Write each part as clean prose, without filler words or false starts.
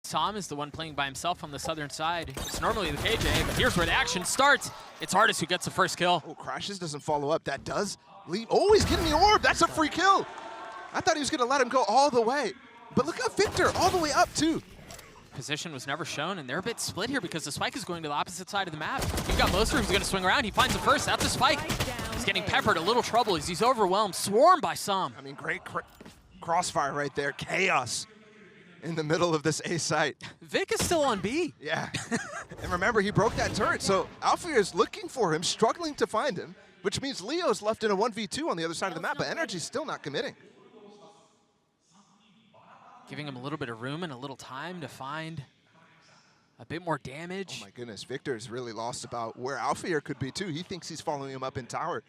Tom is the one playing by himself on the southern side. It's normally the KJ, but here's where the action starts. It's ardiis who gets the first kill. Oh, crashies doesn't follow up. That does leave. Oh, he's getting the orb. That's a free kill. I thought he was going to let him go all the way. But look at Victor, all the way up, too. Position was never shown, and they're a bit split here because the spike is going to the opposite side of the map. You've got Boaster who's going to swing around. He finds the first. That's a spike. He's getting peppered. A little trouble as he's overwhelmed. Swarmed by some. I mean, great crossfire right there. Chaos in the middle of this A site. Vic is still on B. Yeah. And remember, he broke that turret, so Alfajer is looking for him, struggling to find him, which means Leo's left in a 1v2 on the other side of the map, but NRG's still not committing. Giving him a little bit of room and a little time to find a bit more damage. Oh my goodness, Victor's really lost about where Alfajer could be too. He thinks he's following him up in tower.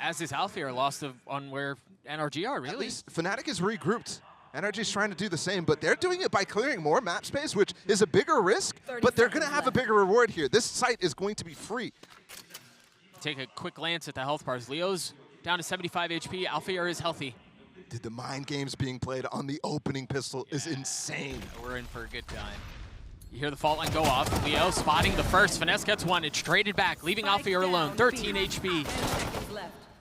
As is Alfajer lost on where NRG are, really. At least FNATIC is regrouped. NRG's trying to do the same, but they're doing it by clearing more map space, which is a bigger risk, but they're going to have a bigger reward here. This site is going to be free. Take a quick glance at the health bars. Leo's down to 75 HP. Alfajer is healthy. Dude, the mind games being played on the opening pistol is insane. We're in for a good time. You hear the fault line go off. Leo spotting the first. FiNESSE gets one. It's traded back, leaving Alfajer alone. 13 HP.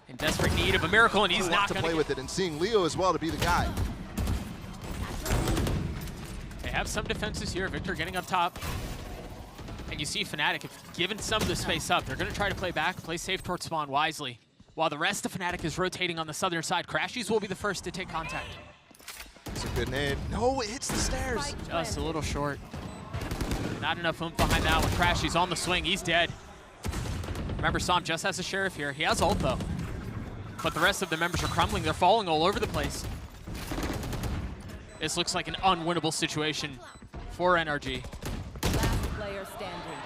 In desperate need of a miracle, and he's not going to play with it, and seeing Leo as well to be the guy. They have some defenses here. Victor getting up top. And you see FNATIC have given some of the space up. They're going to try to play back, play safe towards spawn wisely. While the rest of FNATIC is rotating on the southern side, crashies will be the first to take contact. It's a good nade. No, it hits the stairs. Just a little short. Not enough oomph behind that one. crashies on the swing. He's dead. Remember, Som just has a sheriff here. He has ult, though. But the rest of the members are crumbling. They're falling all over the place. This looks like an unwinnable situation for NRG. Last player standing.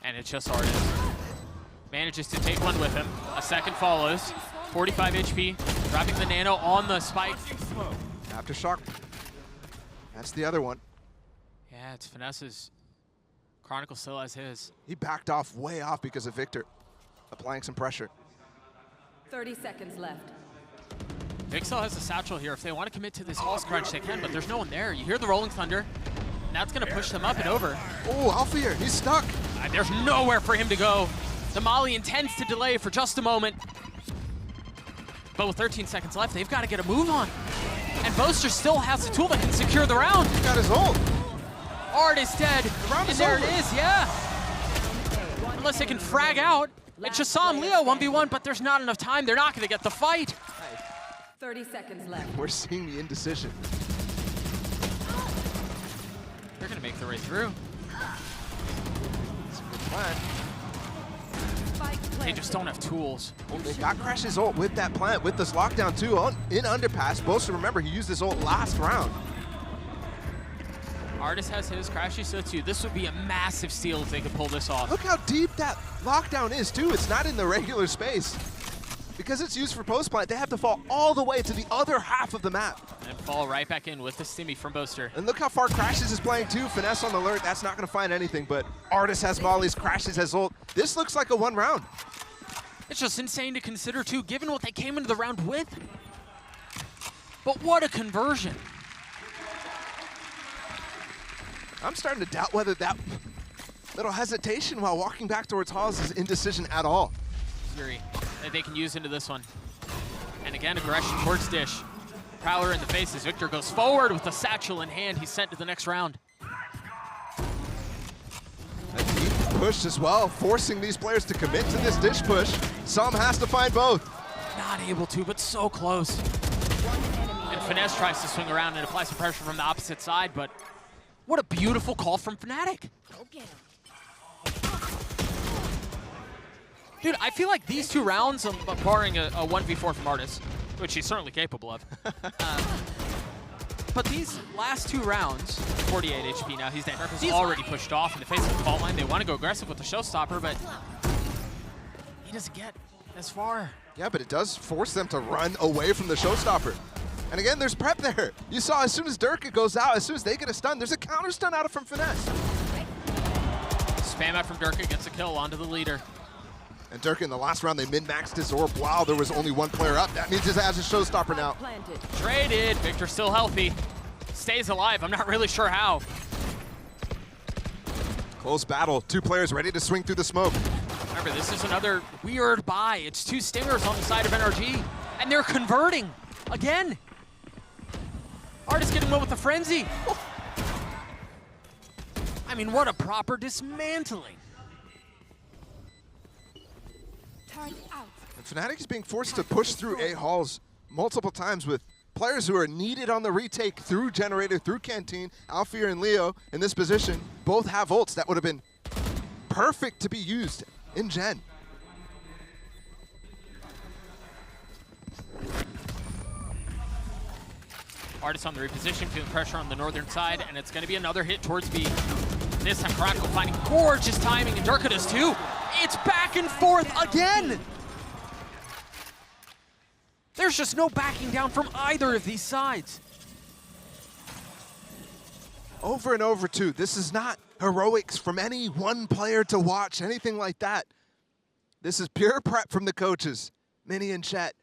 And it's just ardiis. Manages to take one with him. A second follows. 45 HP. Dropping the nano on the spike. Aftershock. That's the other one. Yeah, it's FiNESSE's. Chronicle still has his. He backed off, way off because of Victor. Applying some pressure. 30 seconds left. Pexa has a satchel here. If they want to commit to this Hulk crunch, they can, but there's no one there. You hear the rolling thunder, and that's going to push them up and over. Oh, Alfajer, he's stuck. There's nowhere for him to go. The Molly intends to delay for just a moment. But with 13 seconds left, they've got to get a move on. And Boaster still has a tool that can secure the round. He got his ult. ardiis dead. The round and is there over. it is, yeah. Unless they can frag out. It's just Som Leo 1v1, but there's not enough time. They're not going to get the fight. 30 seconds left. We're seeing the indecision. They're going to make their way through. It's a good plan. They just don't have tools. They got crashies ult with that plant, with this lockdown too, in underpass. Boaster, remember, he used his ult last round. ardiis has his, crashies so too. This would be a massive steal if they could pull this off. Look how deep that lockdown is too. It's not in the regular space. Because it's used for post plant, they have to fall all the way to the other half of the map. And fall right back in with the stimmy from Boaster. And look how far crashies is playing too. FiNESSE on the alert, that's not going to find anything, but ardiis has mollies, crashies has ult. This looks like a one round. It's just insane to consider too, given what they came into the round with. But what a conversion. I'm starting to doubt whether that little hesitation while walking back towards halls is indecision at all. Fury that they can use into this one. And again, aggression towards Dish. Prowler in the face as Victor goes forward with the satchel in hand. He's sent to the next round. A deep push as well, forcing these players to commit to this Dish push. Som has to find both. Not able to, but so close. And FiNESSE tries to swing around and apply some pressure from the opposite side, but what a beautiful call from FNATIC. Go get him. Dude, I feel like these two rounds, barring a 1v4 from ardiis, which he's certainly capable of, but these last two rounds, 48 HP now, he's dead. He's already pushed off in the face of the fault line. They want to go aggressive with the showstopper, but he doesn't get as far. Yeah, but it does force them to run away from the showstopper. And again, there's prep there. You saw as soon as Derke goes out, as soon as they get a stun, there's a counter stun out of from FiNESSE. Spam out from Derke, gets a kill onto the leader. And Derke in the last round, they min-maxed his orb while there was only one player up. That means he has a showstopper now. Traded, Victor still healthy. stays alive. I'm not really sure how. Close battle. 2 players ready to swing through the smoke. Remember, this is another weird buy. It's 2 stingers on the side of NRG, and they're converting again. Ardiis getting one with the frenzy. I mean, what a proper dismantling. Turn out. And FNATIC is being forced to push through A halls multiple times with players who are needed on the retake through Generator, through Canteen. Alfajer and Leo in this position both have ults that would have been perfect to be used in Gen. Ardiis on the reposition, feeling pressure on the northern side, and it's going to be another hit towards B. This time, Chronicle finding gorgeous timing, and Derke does too. It's back and forth again! There's just no backing down from either of these sides. Over and over, too. This is not heroics from any one player to watch, anything like that. This is pure prep from the coaches, Minnie and Chet,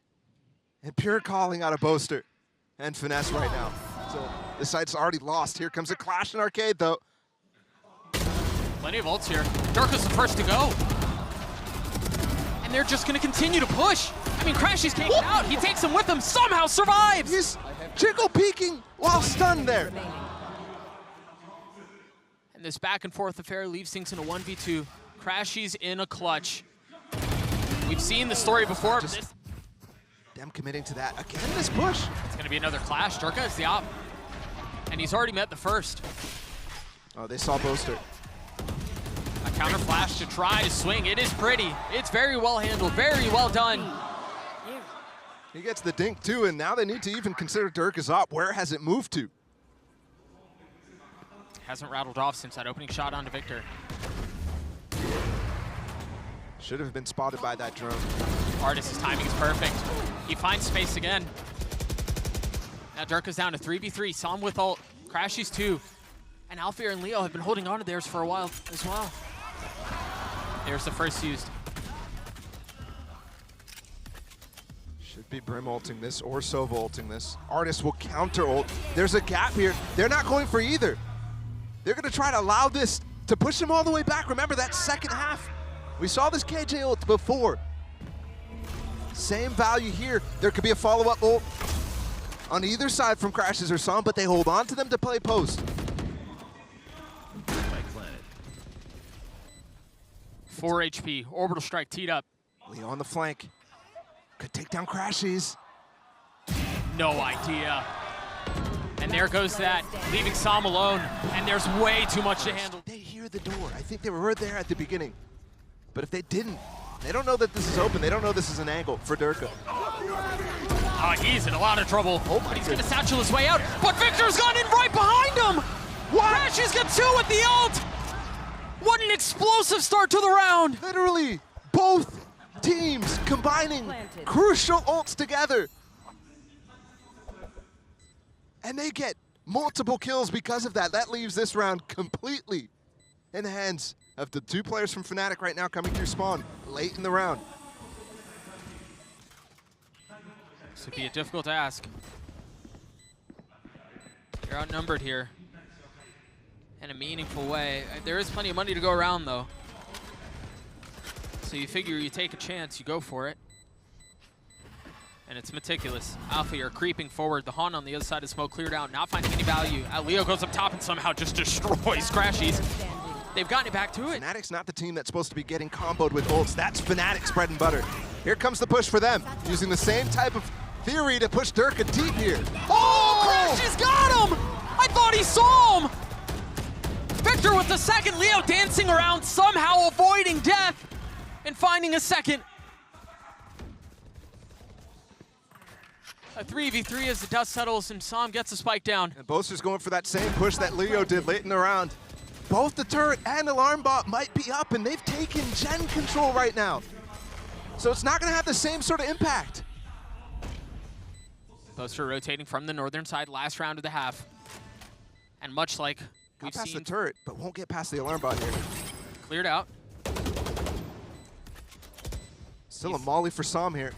and pure calling out of Boaster and FiNESSE right now. So the site's already lost. Here comes a clash in arcade, though. Plenty of ults here. Derke's the first to go. And they're just going to continue to push. I mean, crashies can't get out. He takes him with him, somehow survives. He's jiggle peeking while stunned there. And this back and forth affair leaves things in a 1v2. crashies in a clutch. We've seen the story before. Just them committing to that. Again, this push. It's going to be another clash. Derke is the op. And he's already met the first. Oh, they saw Boaster. A counter flash to try to swing. It is pretty. It's very well handled. Very well done. He gets the dink, too, and now they need to even consider Derke as op. Where has it moved to? Hasn't rattled off since that opening shot onto Victor. Should have been spotted by that drone. Ardiis' timing is perfect. He finds space again. Now Derke's down to 3v3. Saw him with ult. crashies 2. And Alfajer and Leo have been holding on to theirs for a while as well. There's the first used. Should be Brim ulting this or Sova ulting this. Ardiis will counter ult. There's a gap here. They're not going for either. They're going to try to allow this to push them all the way back. Remember that second half. We saw this KJ ult before. Same value here. There could be a follow-up ult on either side from crashies or Som, but they hold on to them to play post. 4 HP. Orbital strike teed up. Leo on the flank. Could take down crashies. No idea. And there goes that, leaving Som alone. And there's way too much to handle. They hear the door. I think they were right there at the beginning. But if they didn't, they don't know that this is open. They don't know this is an angle for Derke. Oh, he's in a lot of trouble. Oh, but he's going to satchel his way out. But Victor's gone in right behind him. crashies got 2 with the ult. What an explosive start to the round. Literally, both teams combining crucial ults together. And they get multiple kills because of that. That leaves this round completely in the hands of the 2 players from FNATIC right now coming through spawn late in the round. This would be a difficult ask. You're outnumbered here in a meaningful way. There is plenty of money to go around, though. So you figure you take a chance, you go for it. And it's meticulous. Alfajer creeping forward. The Han on the other side of smoke cleared out, not finding any value. Leo goes up top and somehow just destroys crashies. They've gotten it back to it. FNATIC's not the team that's supposed to be getting comboed with ults. That's FNATIC's bread and butter. Here comes the push for them, using the same type of theory to push Derke deep here. Oh, crashies got him! I thought he saw him! Victor with the second, Leo dancing around, somehow avoiding death and finding a second. A 3v3 as the dust settles and Som gets a spike down. And Boaster's going for that same push that Leo did late in the round. Both the turret and alarm bot might be up, and they've taken gen control right now. So it's not going to have the same sort of impact. Boaster rotating from the northern side, last round of the half. And much like we've Got past seen, the turret, but won't get past the alarm bot here. cleared out. Still a molly for Som here.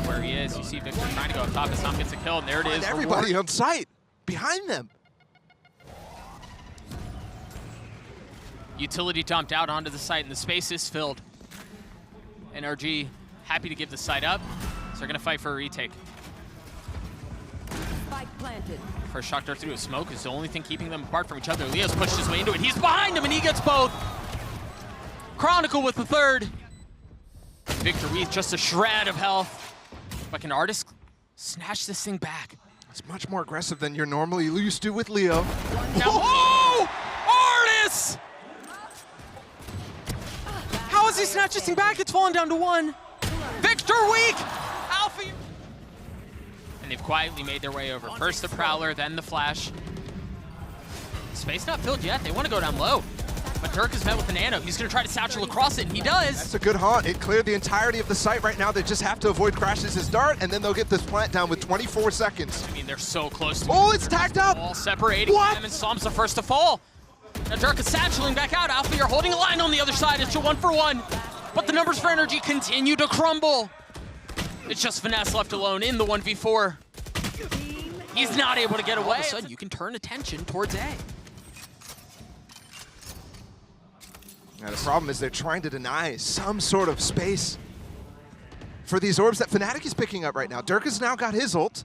Where where he is. You see Victor trying to go up top as Sam gets a kill, and there it is. Everybody on site behind them. Utility dumped out onto the site, and the space is filled. NRG happy to give the site up, so they're going to fight for a retake. Spike planted. First shock dart through a smoke is the only thing keeping them apart from each other. Leo's pushed his way into it. He's behind him, and he gets both. Chronicle with the third. Victor with just a shred of health. But can ardiis snatch this thing back? It's much more aggressive than you're normally used to with Leo. Now, oh! ardiis! How is he snatched this thing back? It's fallen down to one. Victor weak! Alpha. And they've quietly made their way over. First the Prowler, then the Flash. Space not filled yet. They want to go down low. But Dirk is met with a nano. He's going to try to satchel across it, and he does. That's a good haunt. It cleared the entirety of the site right now. They just have to avoid crashies' dart, and then they'll get this plant down with 24 seconds. I mean, they're so close to Oh, it's tagged up! all separating them, and Psalm's the first to fall. Now Dirk is satcheling back out. Alpha, you're holding a line on the other side. It's a 1-for-1. But the numbers for NRG continue to crumble. It's just FNATIC left alone in the 1v4. He's not able to get away. All of a sudden, you can turn attention towards A. Now the problem is they're trying to deny some sort of space for these orbs that FNATIC is picking up right now. Dirk has now got his ult.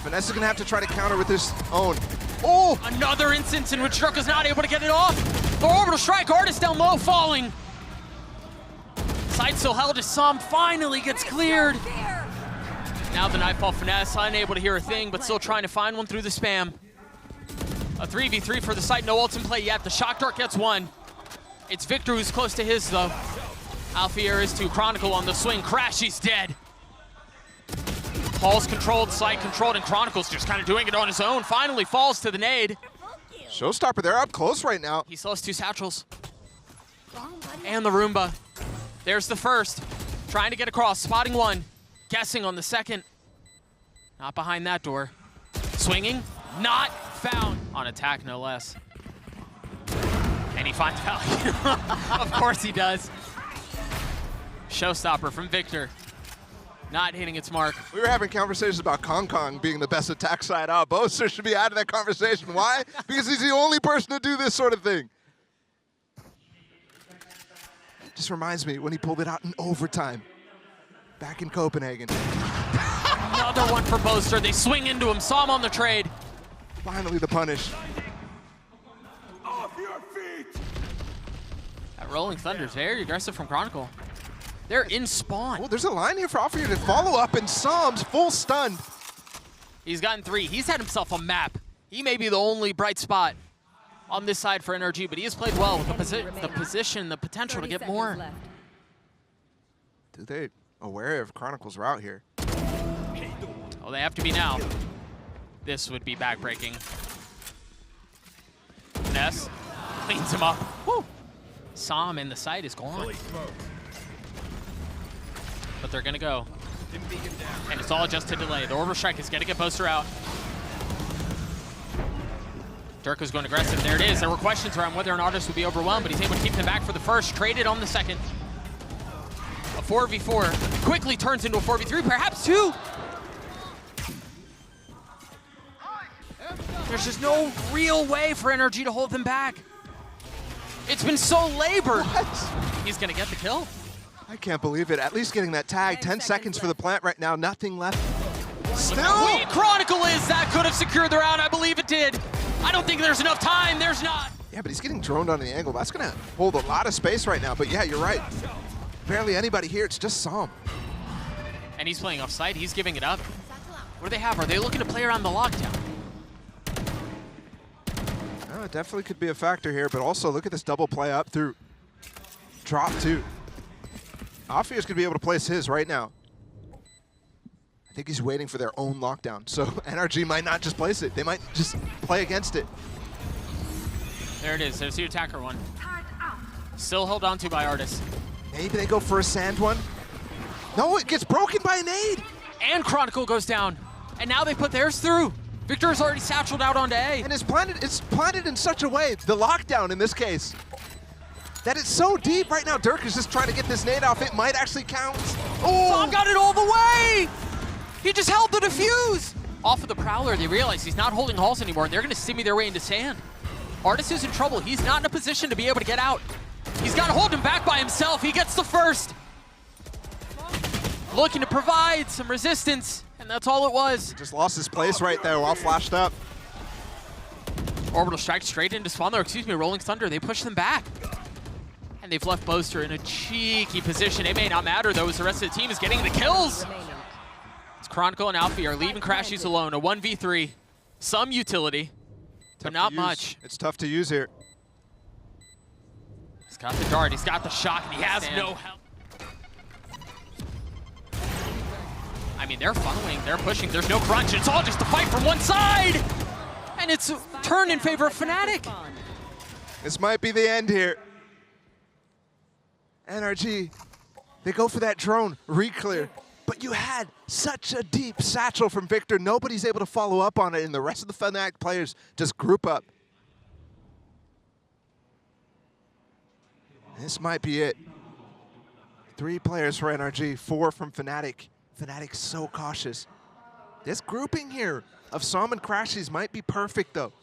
FNATIC is going to have to try to counter with his own. Oh! Another instance in which Dirk is not able to get it off. The orbital strike, ardiis down low, falling. Side still held as Sam finally gets cleared. Now the Nightfall FNATIC unable to hear a thing, but still trying to find one through the spam. A 3v3 for the site, no ults in play yet. The shock dart gets one. It's Victor who's close to his, though. Alfajer is to Chronicle on the swing. crashies dead. Paul's controlled, site controlled, and Chronicle's just kind of doing it on his own. Finally falls to the nade. Showstopper, they're up close right now. He still has two satchels. And the Roomba. There's the first. Trying to get across, spotting one. Guessing on the second. Not behind that door. Swinging, not found. On attack, no less. And he finds value. Of course he does. Showstopper from Victor. Not hitting its mark. We were having conversations about Kong being the best attack side out. Boaster should be out of that conversation. Why? Because he's the only person to do this sort of thing. Just reminds me when he pulled it out in overtime back in Copenhagen. Another one for Boaster. They swing into him. Saw him on the trade. Finally the punish. That Rolling Thunder is very aggressive from Chronicle. They're in spawn. Oh, there's a line here for Alfajer to follow up, and Psalm's full stunned. He's gotten 3. He's had himself a map. He may be the only bright spot on this side for NRG, but he has played well with the position, the potential to get more. Dude, they aware of Chronicle's route here. Oh, they have to be now. This would be backbreaking. Ness cleans him up. Woo! Sam in the site is gone. But they're gonna go. And it's all just a delay. The orbital strike is gonna get Boaster out. Dirk is going aggressive. There it is. There were questions around whether an ardiis would be overwhelmed, but he's able to keep them back for the first. Traded on the second. A 4v4 quickly turns into a 4v3, perhaps 2. There's just no real way for NRG to hold them back. It's been so labored. What? He's gonna get the kill. I can't believe it. At least getting that tag. 10 seconds for the plant right now. Nothing left. Still. Wait, Chronicle is. That could have secured the round. I believe it did. I don't think there's enough time. There's not. Yeah, but he's getting droned on the angle. That's going to hold a lot of space right now. But yeah, you're right. Barely anybody here. It's just Sam. And he's playing offside. He's giving it up. What do they have? Are they looking to play around the lockdown? Oh, it definitely could be a factor here. But also, look at this double play up through drop 2. Alfajer's going to be able to place his right now. I think he's waiting for their own lockdown. So NRG might not just place it. They might just play against it. There it is. There's the attacker one. Still held on to by ardiis. Maybe they go for a sand one. No, it gets broken by a nade. And Chronicle goes down. And now they put theirs through. Victor has already satcheled out onto A. And it's planted in such a way, the lockdown in this case, that it's so deep right now. Dirk is just trying to get this nade off. It might actually count. Oh! Sam got it all the way! He just held the defuse! Off of the Prowler, they realize he's not holding halls anymore, and they're gonna stimmy their way into sand. ardiis is in trouble. He's not in a position to be able to get out. He's got to hold him back by himself. He gets the first. Looking to provide some resistance, and that's all it was. Just lost his place right there while flashed up. Orbital strike straight into spawn, or excuse me, Rolling Thunder. They push them back. And they've left Boaster in a cheeky position. It may not matter, though, as the rest of the team is getting the kills. It's Chronicle and Alfie are leaving crashies alone. A 1v3. Some utility, but not much. It's tough to use here. He's got the dart, he's got the shock, and he has no help. I mean, they're funneling, they're pushing, there's no crunch. It's all just a fight from one side! And it's turned in favor of FNATIC. This might be the end here. NRG, they go for that drone, re-clear. But you had such a deep satchel from Victor. Nobody's able to follow up on it, and the rest of the FNATIC players just group up. This might be it. 3 players for NRG, 4 from FNATIC. FNATIC's so cautious. This grouping here of Som and crashies might be perfect, though.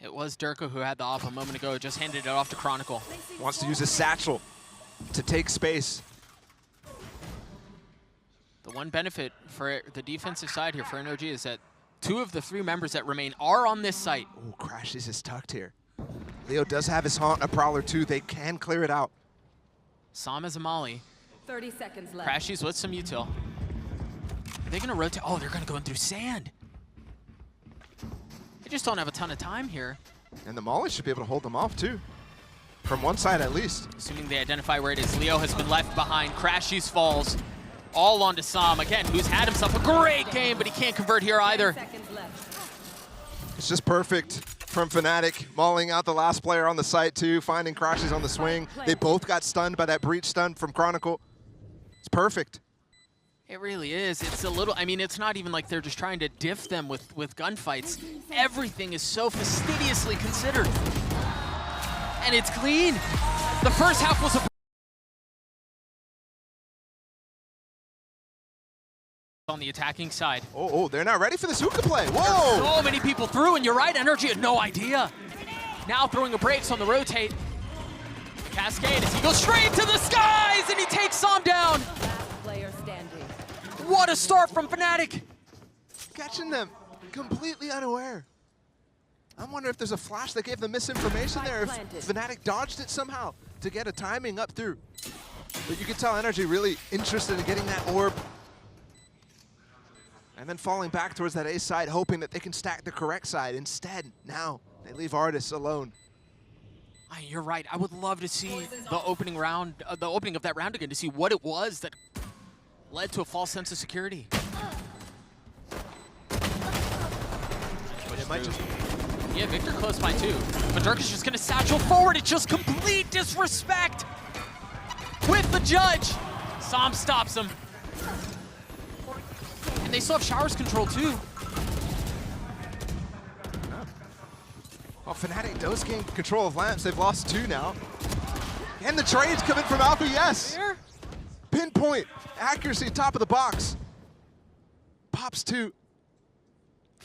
It was Derke who had the op a moment ago, just handed it off to Chronicle. Wants to use his satchel to take space. The one benefit for the defensive side here for NRG is that 2 of the 3 members that remain are on this site. Oh, crashies is tucked here. Leo does have his haunt, a Prowler too. They can clear it out. Som has a molly. 30 seconds left. crashies with some util. Are they gonna rotate? Oh, they're gonna go in through sand. They just don't have a ton of time here. And the molly should be able to hold them off too. From one side at least. Assuming they identify where it is. Leo has been left behind. crashies falls. All onto Som, again, who's had himself a great game, but he can't convert here either. It's just perfect from FNATIC, mauling out the last player on the site too, finding crashies on the swing. They both got stunned by that breach stun from Chronicle. It's perfect. It really is. It's a little, I mean, it's not even like they're just trying to diff them with gunfights. Everything is so fastidiously considered. And it's clean. The first half was a on the attacking side. Oh, they're not ready for this hookah play. Whoa! So many people through, and you're right, NRG had no idea. Now throwing a brakes on the rotate. Cascade as he goes straight to the skies, and he takes Som down. Player standing. What a start from FNATIC. Catching them completely unaware. I'm wondering if there's a flash that gave them misinformation there, if FNATIC dodged it somehow to get a timing up through. But you can tell NRG really interested in getting that orb. And then falling back towards that A side, hoping that they can stack the correct side. Instead, now they leave ardiis alone. You're right. I would love to see the opening round, the opening of that round again, to see what it was that led to a false sense of security. But it might just... Yeah, Victor close by too. But Derke is just gonna satchel forward. It's just complete disrespect with the judge. Som stops him. And they still have showers control too. Well, FNATIC does gain control of lamps. They've lost 2 now. And the trades coming from Alpha, yes. There. Pinpoint, accuracy, top of the box. Pops 2.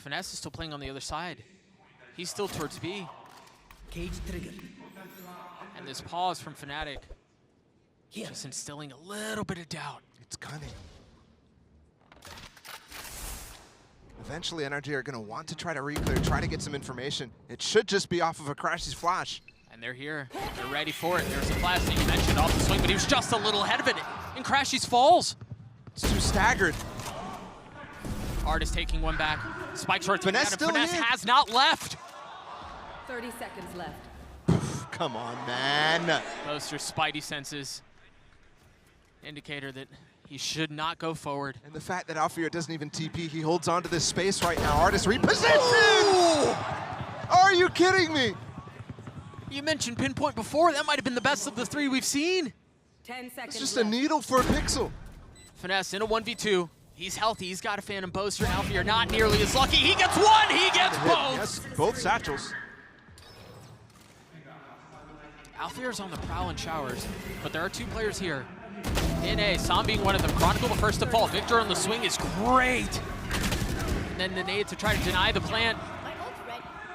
FiNESSE is still playing on the other side. He's still towards B. Cage triggered. And this pause from FNATIC just instilling a little bit of doubt. It's cunning. Eventually, NRG are going to want to try to re-clear, try to get some information. It should just be off of a crashies flash. And they're here. They're ready for it. There's a flash that you mentioned off the swing, but he was just a little ahead of it. And crashies falls. It's too staggered. ardiis taking one back. Spike short. FiNESSE still FiNESSE in. has not left. 30 seconds left. Come on, man. Boaster spidey senses. Indicator that he should not go forward. And the fact that Alfajer doesn't even TP, he holds on to this space right now. ardiis repositioned! Are you kidding me? You mentioned pinpoint before. That might have been the best of the 3 we've seen. 10 seconds It's just left. a needle for a pixel. FiNESSE in a 1v2. He's healthy. He's got a Phantom. Boaster and Alfie are not nearly as lucky. He gets one. He gets both. Yes, both satchels. Alfier's on the prowl and showers, but there are 2 players here. In A, Sam being one of them. Chronicle the first to fall. Victor on the swing is great. And then the nade to try to deny the plant.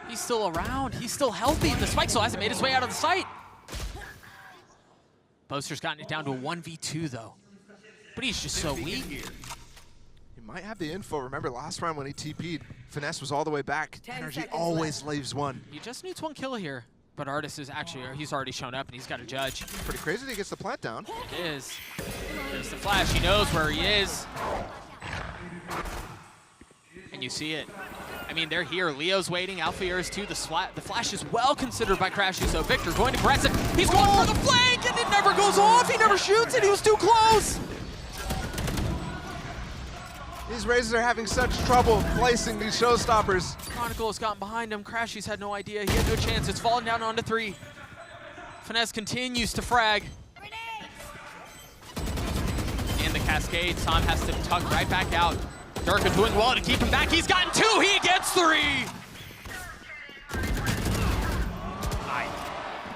He's still around. He's still healthy. The spike still hasn't made his way out of the site. Boaster's gotten it down to a 1v2 though. But he's just so weak. He might have the info. Remember last round when he TP'd, FiNESSE was all the way back. 10 NRG seconds always left. leaves one. He just needs one kill here. But ardiis is actually, he's already shown up and he's got to judge. Pretty crazy that he gets the plant down. It is. There's the flash. He knows where he is. And you see it. I mean, they're here. Leo's waiting. Alfajer is too. The flash is well considered by crashies. So Victor going to press it. He's going for the flank, and it never goes off. He never shoots it. He was too close. These Razors are having such trouble placing these showstoppers. Chronicle has gotten behind him. crashies had no idea. He had no chance. It's fallen down onto 3. FiNESSE continues to frag. In the cascade, Sam has to tuck right back out. Derke doing well to keep him back. He's gotten 2. He gets 3.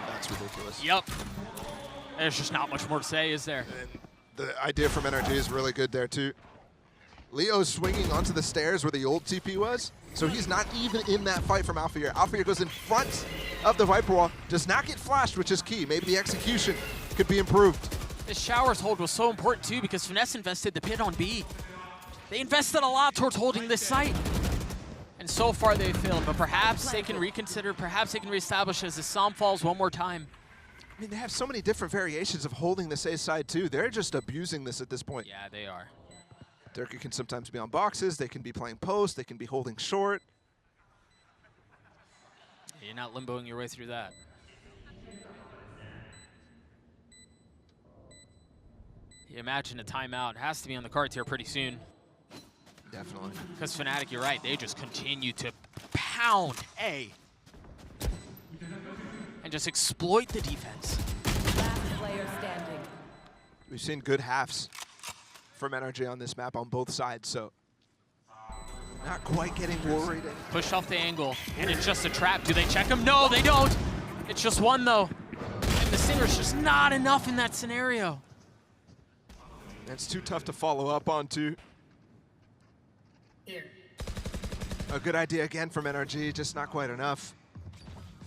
That's ridiculous. Yep. There's just not much more to say, is there? And the idea from NRG is really good there too. Leo's swinging onto the stairs where the old TP was, so he's not even in that fight from Alfajer. Alfajer goes in front of the Viper wall, does not get flashed, which is key. Maybe the execution could be improved. This showers hold was so important too because FiNESSE invested the pit on B. They invested a lot towards holding this site. And so far they've failed, but perhaps they can reconsider, perhaps they can reestablish as the Sam falls one more time. I mean, they have so many different variations of holding this A side too. They're just abusing this at this point. Yeah, they are. Derke can sometimes be on boxes, they can be playing post, they can be holding short. You're not limboing your way through that. You imagine a timeout. It has to be on the cards here pretty soon. Definitely. Because FNATIC, you're right, they just continue to pound A. And just exploit the defense. Last player standing. We've seen good halves from NRG on this map on both sides, so not quite getting worried. Push off the angle, and it's just a trap. Do they check him? No, they don't. It's just one, though. And the Singer's just not enough in that scenario. That's too tough to follow up on, too. A good idea again from NRG, just not quite enough.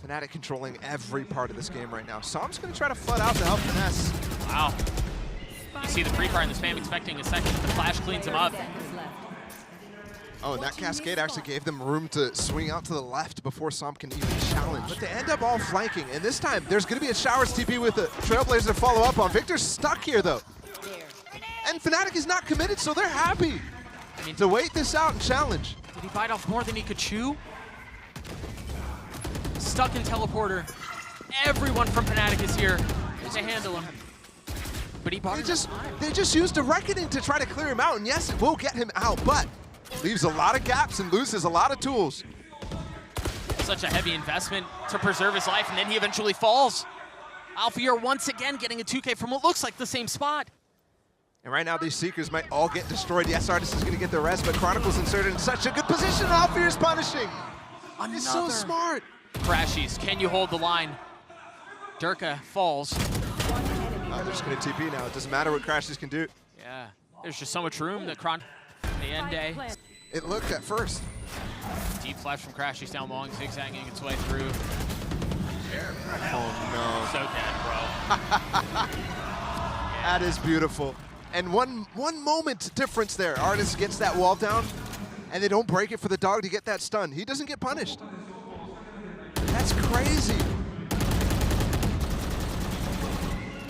FNATIC controlling every part of this game right now. Sam's going to try to flood out to help FiNESSE. Wow. You see the pre-fire in the spam expecting a second. The flash cleans him up. Oh, and that cascade actually gave them room to swing out to the left before Sam can even challenge. But they end up all flanking, and this time there's going to be a Showers TP with the Trailblazer to follow up on. Victor's stuck here, though. And FNATIC is not committed, so they're happy to wait this out and challenge. Did he bite off more than he could chew? Stuck in teleporter. Everyone from FNATIC is here to handle him. But he bought they just used a reckoning to try to clear him out, and yes, it will get him out, but leaves a lot of gaps and loses a lot of tools. Such a heavy investment to preserve his life, and then he eventually falls. Alfajer once again getting a 2K from what looks like the same spot. And right now, these Seekers might all get destroyed. Yes, ardiis is going to get the rest, but Chronicle's inserted in such a good position. Alfajer's punishing. He's so smart. crashies, can you hold the line? Derke falls. They're just going to TP now. It doesn't matter what crashies can do. Yeah, there's just so much room that the end day. It looked at first. Deep flash from crashies down long, zigzagging its way through. Oh, So dead, bro. That is beautiful. And one moment difference there. ardiis gets that wall down, and they don't break it for the dog to get that stun. He doesn't get punished. That's crazy.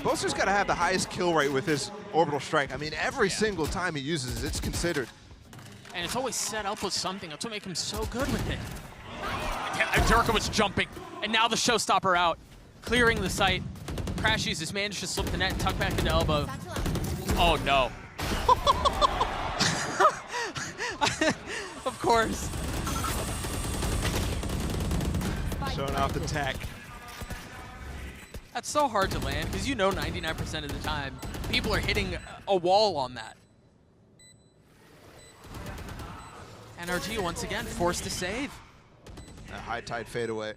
Boaster's got to have the highest kill rate with his orbital strike. I mean, every single time he uses it, it's considered. And it's always set up with something. That's what makes him so good with it. Derke was jumping, and now the showstopper out, clearing the site. crashies has managed to slip the net and tuck back into elbow. Oh no. Of course. Showing off the tech. That's so hard to land because you know 99% of the time people are hitting a wall on that. NRG once again forced to save. A high tide fadeaway.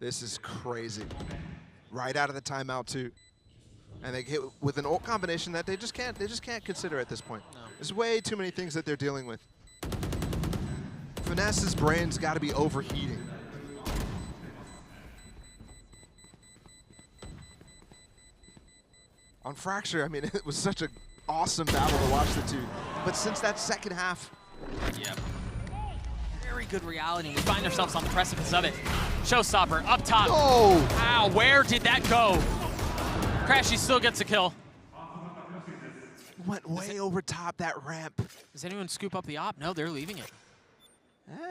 This is crazy. right out of the timeout too. And they hit with an ult combination that they just can't consider at this point. No. There's way too many things that they're dealing with. FiNESSE's brain's got to be overheating. On Fracture, I mean, it was such an awesome battle to watch the two. But since that second half, Yep. Very good reality. We find ourselves on the precipice of it. Showstopper up top. oh, Wow, where did that go? crashies still gets a kill. went way over top that ramp. Does anyone scoop up the op? No, they're leaving it.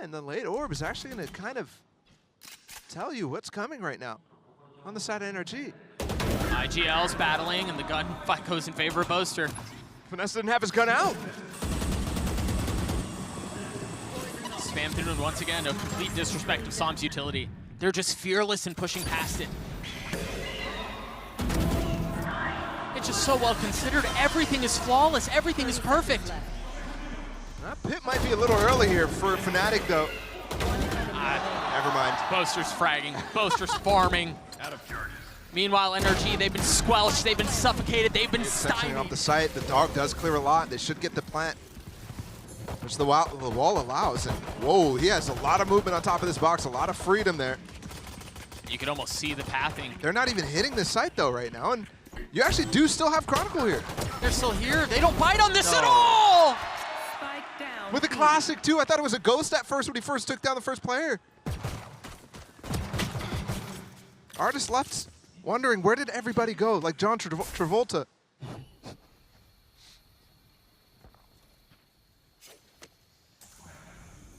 And the late orb is actually going to kind of tell you what's coming right now on the side of NRG. IGL's battling, and the gun fight goes in favor of Boaster. FiNESSE didn't have his gun out. Spam through once again, a complete disrespect of Psalm's utility. They're just fearless in pushing past it. It's just so well considered. Everything is flawless. Everything is perfect. That pit might be a little early here for FNATIC, though. Never mind. Boaster's fragging. Boaster's farming. Meanwhile, NRG, they've been squelched. They've been suffocated. They've been Sectioning off stymied. the site. The dog does clear a lot. They should get the plant, which the wall allows. And whoa, he has a lot of movement on top of this box. A lot of freedom there. You can almost see the pathing. They're not even hitting this site, though, right now. And you actually do still have Chronicle here. They're still here. They don't bite on this at all. Spike down. With a classic, too. I thought it was a ghost at first when he first took down the first player. Artist left wondering, where did everybody go? Like John Travolta.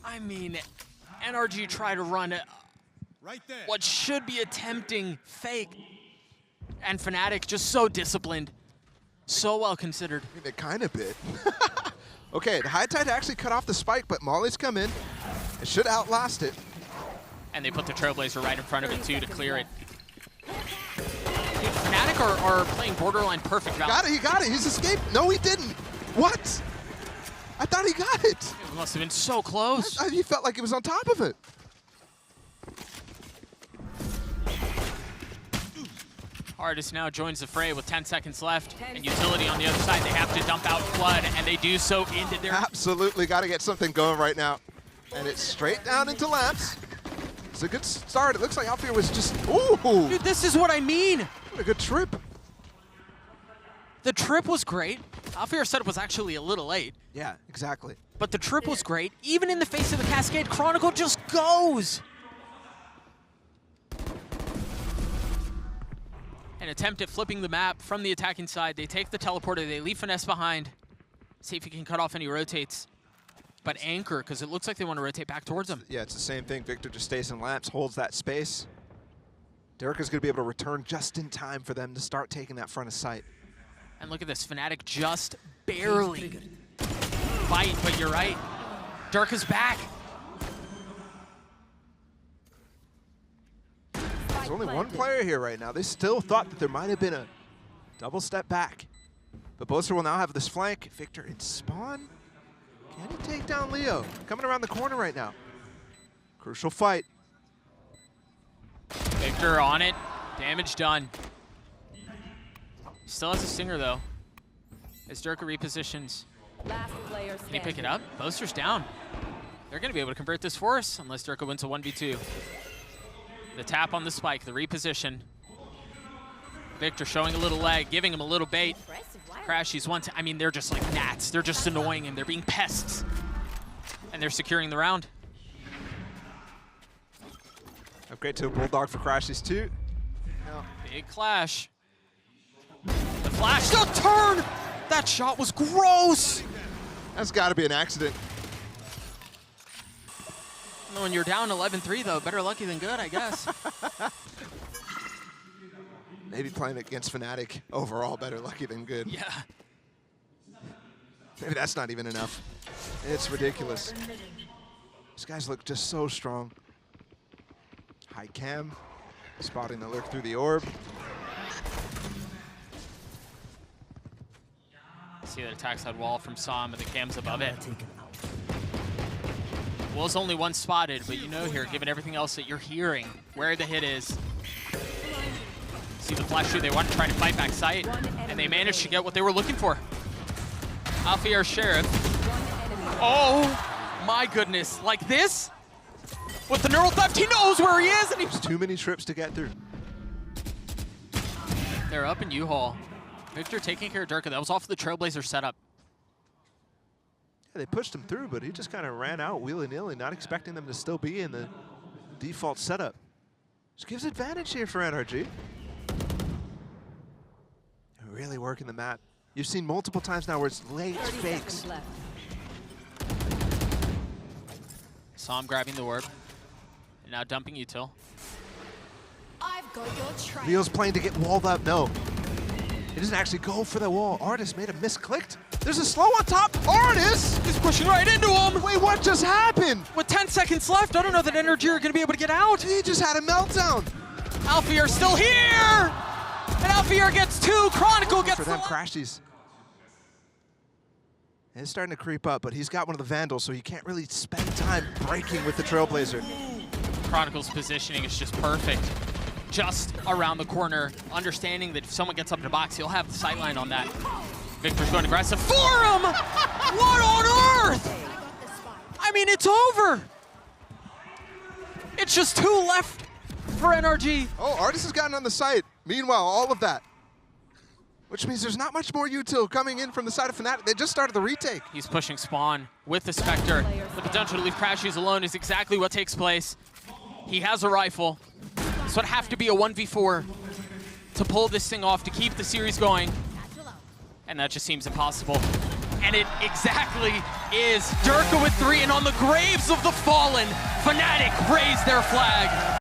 I mean, NRG tried to run Right there. what should be a tempting fake. And FNATIC just so disciplined, so well considered. I mean, they kind of bit. Okay, the High Tide actually cut off the spike, but Molly's come in. It should outlast it. And they put the Trailblazer right in front of it, too, to clear it. Dude, FNATIC are playing borderline perfect Valorant. Got it, he got it. He's escaped. No, he didn't. What? I thought he got it. It must have been so close. He felt like it was on top of it. Artist now joins the fray with 10 seconds left. And utility on the other side, they have to dump out Flood, and they do so into their... Absolutely got to get something going right now. And it's straight down into Lamps. It's a good start. It looks like Alfajer was just, ooh. Dude, this is what I mean. What a good trip. The trip was great. Alfajer setup was actually a little late. Yeah, exactly. But the trip was great. Even in the face of the Cascade, Chronicle just goes. An attempt at flipping the map from the attacking side. They take the teleporter. They leave FiNESSE behind. See if he can cut off any rotates. But anchor, because it looks like they want to rotate back towards him. Yeah, it's the same thing. Victor just stays in Lamps, holds that space. Derke's going to be able to return just in time for them to start taking that front of sight. And look at this. FNATIC just barely bite, but you're right. Derke's back. There's only one player here right now. They still thought that there might have been a double step back. But Boaster will now have this flank. Victor in spawn. Can he take down Leo? Coming around the corner right now. Crucial fight. Victor on it. Damage done. Still has a stinger, though. As Derke repositions. Last player Can he pick it standing. up? Boaster's down. They're going to be able to convert this for us unless Derke wins a 1v2. The tap on the spike, the reposition. Victor showing a little leg, giving him a little bait. crashies once. I mean, they're just like gnats. They're just annoying him. They're being pests. And they're securing the round. Upgrade to a Bulldog for crashies too. Big clash. The flash, the turn! That shot was gross! That's got to be an accident. When you're down 11-3, though, better lucky than good, I guess. Maybe playing against FNATIC overall better lucky than good. Yeah. Maybe that's not even enough. It's ridiculous. These guys look just so strong. High cam, spotting the lurk through the orb. See that attacks that wall from Psalm, and the cam's above it. Taken out. Wall's only one spotted, but you know here, given everything else that you're hearing, where the hit is. see the flash through. They want to try to fight back sight, and they managed to get what they were looking for. Alfajer Sheriff. Oh my goodness, like this? With the neural theft, he knows where he is, and There's too many trips to get through. They're up in U-Haul. Victor taking care of Derke. That was off the Trailblazer setup. Yeah, they pushed him through, but he just kind of ran out willy-nilly, not expecting them to still be in the default setup. Just gives advantage here for NRG. They're really working the map. You've seen multiple times now where it's late 30 fakes. seconds left. Saw him grabbing the orb. And now dumping util. I've got your trail. Leo's playing to get walled up. No. He doesn't actually go for the wall. Ardiis made a misclicked. There's a slow on top. Ardiis! He's pushing right into him! Wait, what just happened? With 10 seconds left, I don't know that NRG are gonna be able to get out. He just had a meltdown. Alfajer still here! And Alfajer gets 2, Chronicle gets For them, the crashies. It's starting to creep up, but he's got one of the Vandals, so he can't really spend time breaking with the Trailblazer. Chronicle's positioning is just perfect. Just around the corner, understanding that if someone gets up in the box, he'll have the sightline on that. Victor's going aggressive for him! What on earth? I mean, it's over. It's just 2 left for NRG. Oh, Ardiis has gotten on the site. Meanwhile, all of that. Which means there's not much more util coming in from the side of FNATIC. They just started the retake. He's pushing Spawn with the Spectre. The potential to leave crashies alone is exactly what takes place. He has a rifle, so it'd have to be a 1v4 to pull this thing off, to keep the series going. And that just seems impossible. And it exactly is. Derke with 3, and on the graves of the fallen, FNATIC raise their flag.